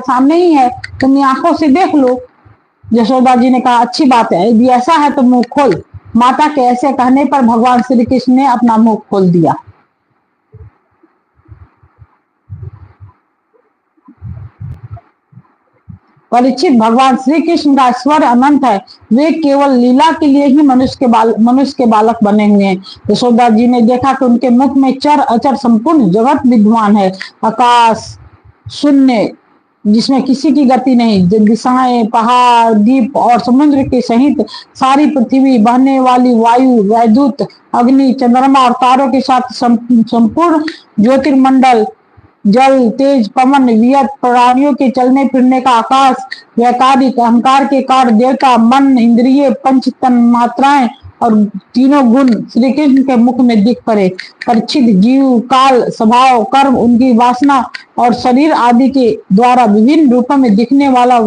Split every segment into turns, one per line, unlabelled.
सामने ही है, तुम आंखों से देख लो। यशोदा जी ने कहा, अच्छी बात है, यदि ऐसा है तो मुंह खोल। माता के ऐसे कहने पर भगवान श्री कृष्ण ने अपना मुंह खोल दिया। परीक्षित, भगवान श्री कृष्ण का स्वर अनंत है, वे केवल लीला के लिए ही मनुष्य के बालक बने हुए हैं। यशोदा जी ने देखा कि उनके मुख में चर अचर संपूर्ण जगत विद्यमान है। आकाश, शून्य जिसमें किसी की गति नहीं, दिशाएं, पहाड़, द्वीप और समुद्र के सहित सारी पृथ्वी, बहने वाली वायु, वैद्युत, अग्नि, चंद्रमा और तारों के साथ संपूर्ण ज्योतिर्मंडल, जल, तेज, पवन, वियत, प्राणियों के चलने फिरने का आकाश, वैकारिक अहंकार के कार्य, देवता, मन, इंद्रिय, पंच तन मात्राएं और तीनों गुण श्री कृष्ण के मुख में दिख पड़े। परीक्षित, जीव, काल, स्वभाव, कर्म, उनकी वासना और शरीर आदि के द्वारा विभिन्न रूपों में दिखने वाला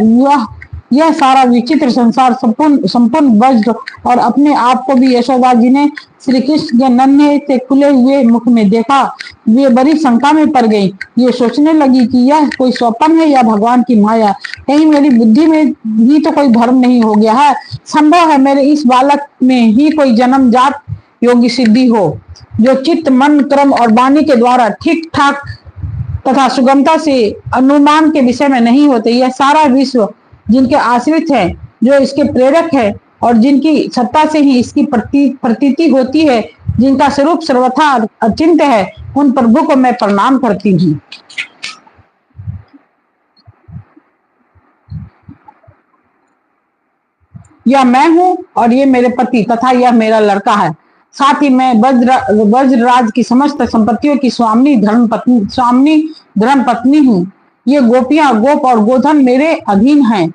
यह सारा विचित्र संसार संपूर्ण वज्र और अपने आप को भी यशोदा जी ने श्री कृष्ण के नन्हे से खुले हुए मुख में देखा। वे बड़ी शंका में पड़ गई। ये सोचने लगी कि यह कोई स्वप्न है या भगवान की माया। कहीं मेरी बुद्धि में भी तो कोई भ्रम नहीं हो गया है। संभव है मेरे इस बालक में ही कोई जन्मजात योगी सिद्धि हो, जो चित्त, मन, कर्म और वाणी के द्वारा ठीक ठाक तथा सुगमता से अनुमान के विषय में नहीं होते। यह सारा विश्व जिनके आश्रित है, जो इसके प्रेरक है और जिनकी सत्ता से ही इसकी प्रतीति होती है, जिनका स्वरूप सर्वथा अचिंत्य है, उन प्रभु को मैं प्रणाम करती हूँ। यह मैं हूँ और ये मेरे पति तथा यह मेरा लड़का है। साथ ही मैं वज्रराज की समस्त संपत्तियों की स्वामी धर्म पत्नी हूँ। ये गोपियां, गोप और गोधन मेरे अधीन हैं।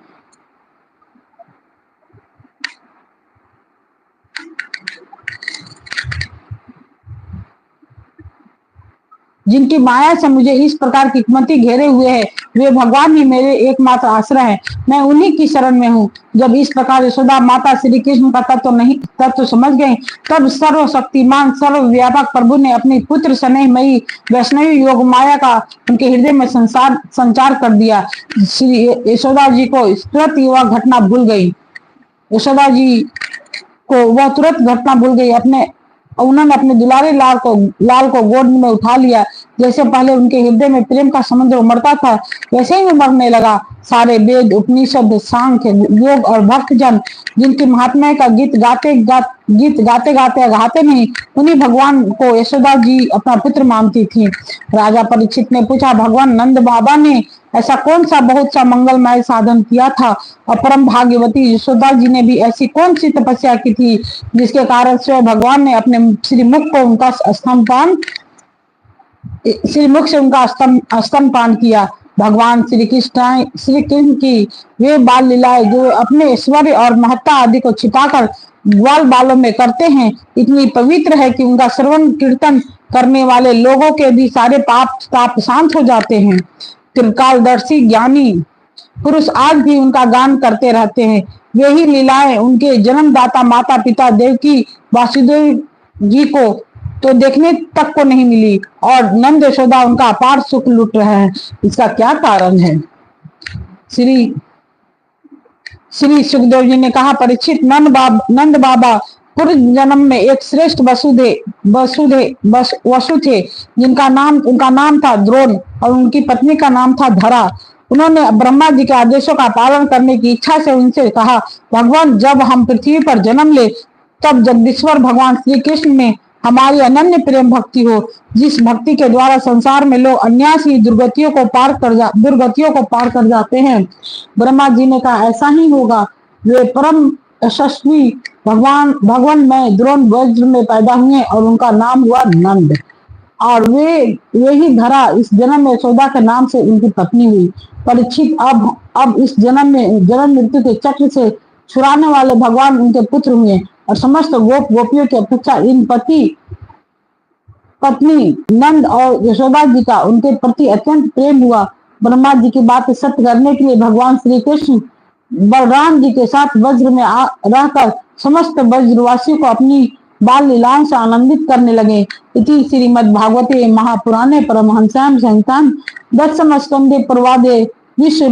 जिनकी माया से मुझे इस प्रकार की कुमति घेरे हुए है, वे भगवान ही मेरे एकमात्र आश्रय हैं। मैं उन्हीं की शरण में हूँ। जब इस प्रकार यशोदा माता श्री कृष्ण का तत्व समझ गई, तब सर्वशक्तिमान सर्वव्यापक प्रभु ने अपनी पुत्र स्नेहमयी वैष्णवी योग माया का उनके हृदय में संचार कर दिया। श्री यशोदा जी को तुरंत वह घटना भूल गई। यशोदा जी को वह तुरंत घटना भूल गई। उन्होंने अपने दुलारे लाल को गोद में उठा लिया। जैसे पहले उनके हृदय में प्रेम का समुद्र उमड़ता था, वैसे ही उमड़ने लगा। सारे वेद, उपनिषद, सांख्य, योग और भक्तजन जिनकी महात्मा का गीत गाते नहीं, उन्हीं भगवान को यशोदा जी अपना पुत्र मानती थी। राजा परीक्षित ने पूछा, भगवान नंद बाबा ने ऐसा कौन सा बहुत सा मंगलमय साधन किया था और परम भाग्यवती यशोदा जी ने भी ऐसी कौन सी तपस्या की थी, जिसके कारण स्वयं भगवान ने अपने श्रीमुख से उनका स्तनपान किया। भगवान श्री कृष्ण की वे बाल लीलाएं जो अपने ऐश्वर्य और महत्ता आदि को छिपाकर ग्वाल बालों में करते हैं, इतनी पवित्र है कि उनका श्रवण कीर्तन करने वाले लोगों के भी सारे पाप शांत हो जाते हैं। त्रिकालदर्शी ज्ञानी पुरुष आज भी उनका गान करते रहते हैं। वे ही लीलाएं उनके जन्मदाता माता पिता देवकी वासुदेव जी को तो देखने तक को नहीं मिली, और नंद यशोदा उनका अपार सुख लूट रहे हैं। इसका क्या कारण है? श्री सुखदेव जी ने कहा, परीक्षित, नंद बाबा पूर्व जन्म में एक श्रेष्ठ वसु थे, उनका नाम था द्रोण और उनकी पत्नी का नाम था धरा। उन्होंने ब्रह्मा जी के आदेशों का पालन करने की इच्छा से उनसे कहा, भगवान, जब हम पृथ्वी पर जन्म ले, तब जगदीश्वर भगवान श्री कृष्ण में हमारी अनन्य प्रेम भक्ति हो, जिस भक्ति के द्वारा संसार में लोग अन्यास ही दुर्गतियों को पार कर जाते हैं। ब्रह्मा जी ने कहा, ऐसा ही होगा। वे परम यशस्वी भगवान में द्रोण वज्र में पैदा हुए और उनका नाम हुआ नंद, और वे ही धरा इस जन्म में यशोदा के नाम से उनकी पत्नी हुई। परीक्षित, अब इस जन्म मृत्यु के चक्र से छुड़ाने वाले भगवान उनके पुत्र हुए और समस्त गोपियों की अपेक्षा इन पत्नी नंद और यशोदा जी का उनके प्रति अत्यंत प्रेम हुआ। ब्रह्मा जी की बात सत्य करने के लिए भगवान श्री कृष्ण बलराम जी के साथ वज्र में रहकर समस्त वज्रवासियों को अपनी बाल लीलाओं से आनंदित करने लगे। इति श्रीमद्भागवते महापुराणे परमहंस्यां संहितां दशम स्कंदे पूर्वादे विश्व